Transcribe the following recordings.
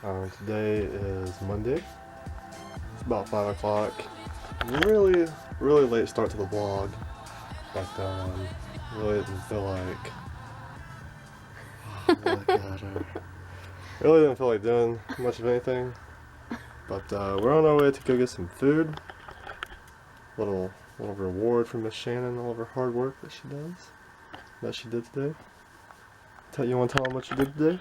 Today is Monday. It's about 5 o'clock. Really late start to the vlog, but really didn't feel like. Really didn't feel like doing much of anything. But we're on our way to go get some food. Little reward from Miss Shannon, all of her hard work that she did today. You want to tell them what you did today?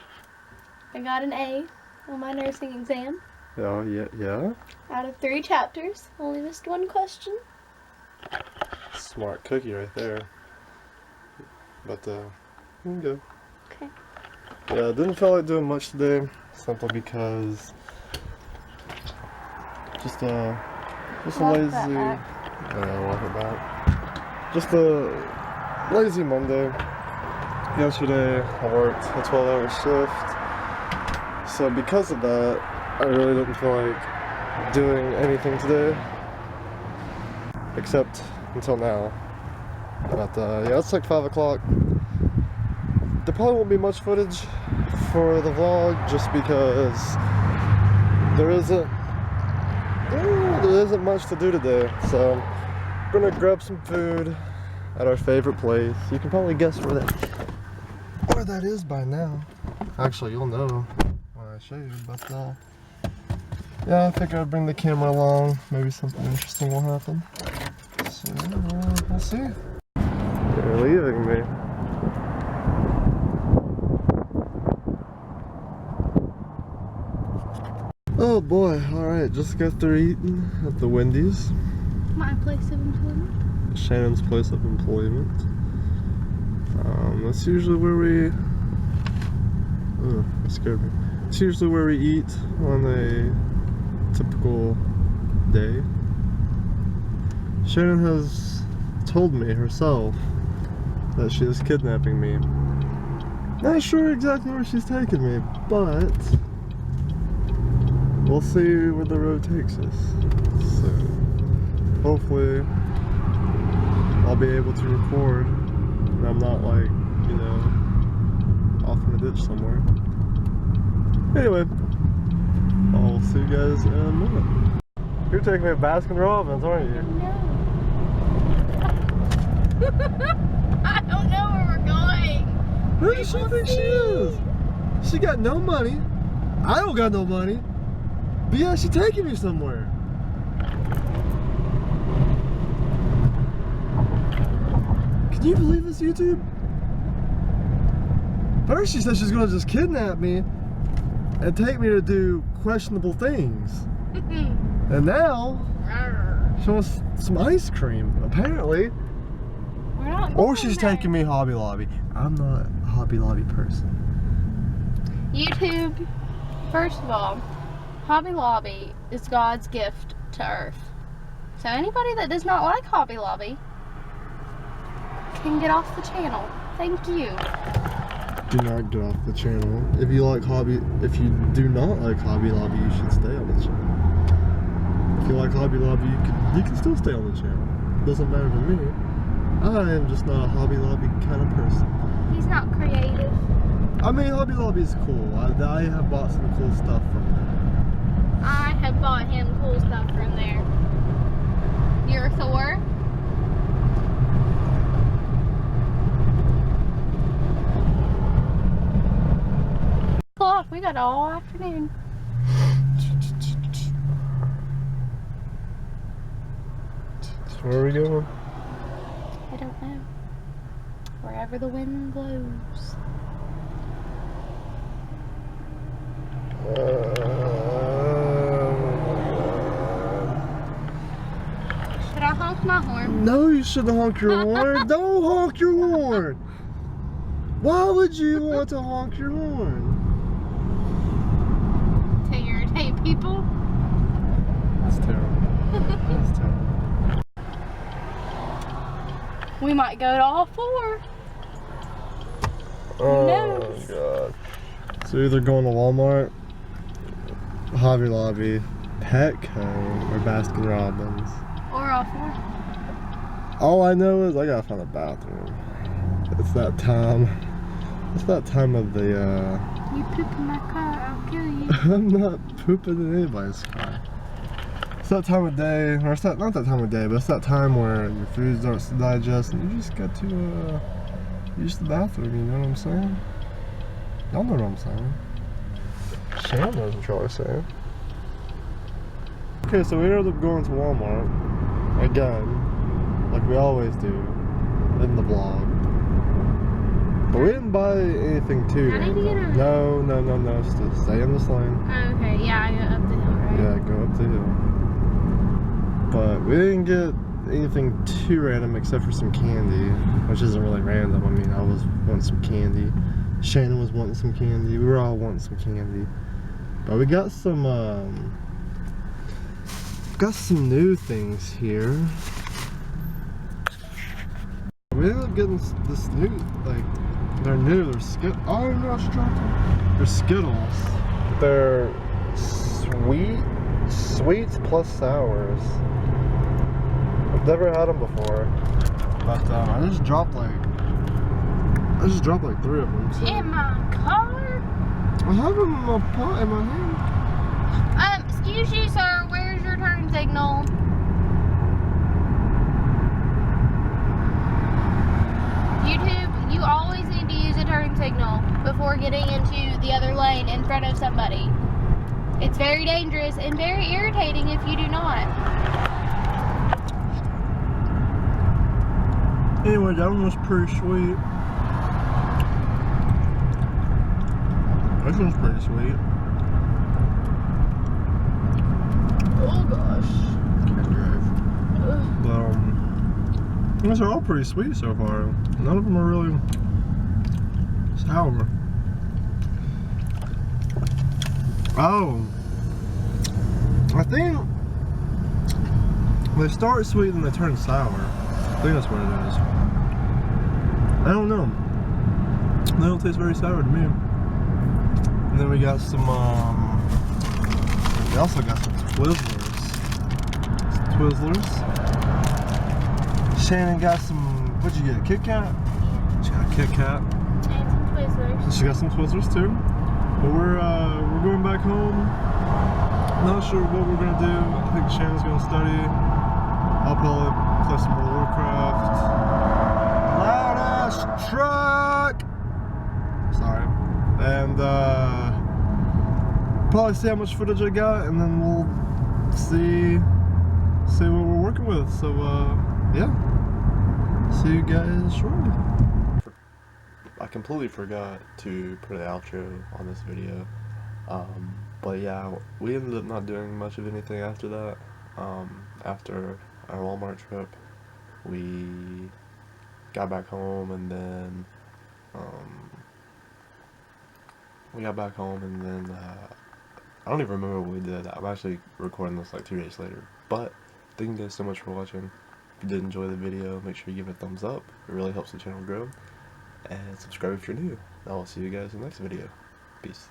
I got an A on my nursing exam. Oh, yeah. Out of 3 chapters. Only missed 1 question. Smart cookie right there. But, you can go. Okay. Yeah, I didn't feel like doing much today, simply because just a lazy. Walk it back. Just a lazy Monday. Yesterday I worked a 12-hour shift, so because of that, I really didn't feel like doing anything today, except until now. But yeah, it's like 5 o'clock. There probably won't be much footage for the vlog, just because there isn't much to do today. So I'm gonna grab some food at our favorite place. You can probably guess where that is by now. Actually, you'll know when I show you, but yeah, I figured I'd bring the camera along. Maybe something interesting will happen. So we'll see. They're leaving me. Oh boy, alright, just got through eating at the Wendy's. My place of employment. Shannon's place of employment. That's usually where we... Oh, that scared me. It's usually where we eat on a typical day. Shannon has told me herself that she is kidnapping me. Not sure exactly where she's taking me, but we'll see where the road takes us. So hopefully I'll be able to record and I'm not like, you know, off in a ditch somewhere. Anyway, I'll see you guys in a minute. You're taking me to Baskin Robbins, aren't you? No. I don't know where we're going. Who does she think she is? She got no money. I don't got no money. But yeah, she's taking me somewhere. Can you believe this, YouTube? First she said she's gonna just kidnap me and take me to do questionable things. And now she wants some ice cream, apparently. We're not Or going she's there. taking me Hobby Lobby. I'm not a Hobby Lobby person. YouTube, first of all, Hobby Lobby is God's gift to Earth. So anybody that does not like Hobby Lobby can get off the channel. Thank you. Do not get off the channel. If you do not like Hobby Lobby, you should stay on the channel. If you like Hobby Lobby, you can still stay on the channel. It doesn't matter to me. I am just not a Hobby Lobby kind of person. He's not creative. I mean, Hobby Lobby is cool. I have bought some cool stuff from there. I have bought him cool stuff from there. You're Thor. Clock. We got all afternoon. So where are we going? I don't know. Wherever the wind blows. Should I honk my horn? No, you shouldn't honk your horn. Don't honk your horn. Why would you want to honk your horn? To irritate people? That's terrible. That's terrible. We might go to all 4. Oh knows? god. So either going to Walmart, Hobby Lobby, Petco, or Baskin Robbins. Or all 4. All I know is I gotta find a bathroom. It's that time. It's that time of the You poop in my car, I'll Period. I'm not pooping in anybody's car. It's that time of day, or it's not that time of day, but it's that time where your food starts to digest and you just got to use the bathroom, you know what I'm saying? Y'all know what I'm saying. Shannon knows what y'all are saying. Okay, so we ended up going to Walmart again, like we always do in the vlog. But we didn't buy anything too I need to get random. a- No, just stay in this lane. Oh, okay, yeah, I go up the hill, right? Yeah, go up the hill. But we didn't get anything too random except for some candy, which isn't really random. I mean, I was wanting some candy. Shannon was wanting some candy. We were all wanting some candy. But we got some new things here. We ended up getting this new, like, they're new. They're Skittles. Oh no, it's dropping. They're Skittles. They're sweets plus sours. I've never had them before, but I just dropped like 3 of them. So. In my car? I have them in my pot in my hand. Excuse you, sir. Where's your turn signal? YouTube, you always need to use a turn signal before getting into the other lane in front of somebody. It's very dangerous and very irritating if you do not. Anyway, that one was pretty sweet. This one's pretty sweet. Oh gosh. Can't drive. But these are all pretty sweet so far. None of them are really sour. Oh, I think they start sweet and they turn sour. I think that's what it is. I don't know. They don't taste very sour to me. And then we got some, we also got some Twizzlers. Shannon got some, what'd you get, a Kit Kat? She got a Kit Kat. And some Twizzlers. She got some Twizzlers too. But we're going back home. Not sure what we're gonna do. I think Shannon's gonna study. I'll probably play some more Warcraft. Loud ass truck! Sorry. And probably see how much footage I got, and then we'll see what we're working with. So yeah. See you guys shortly. I completely forgot to put an outro on this video. But yeah, we ended up not doing much of anything after that. After our Walmart trip, we got back home and then I don't even remember what we did. I'm actually recording this like 2 days later. But thank you guys so much for watching. If you did enjoy the video, make sure you give it a thumbs up. It really helps the channel grow. And subscribe if you're new. I will see you guys in the next video. Peace.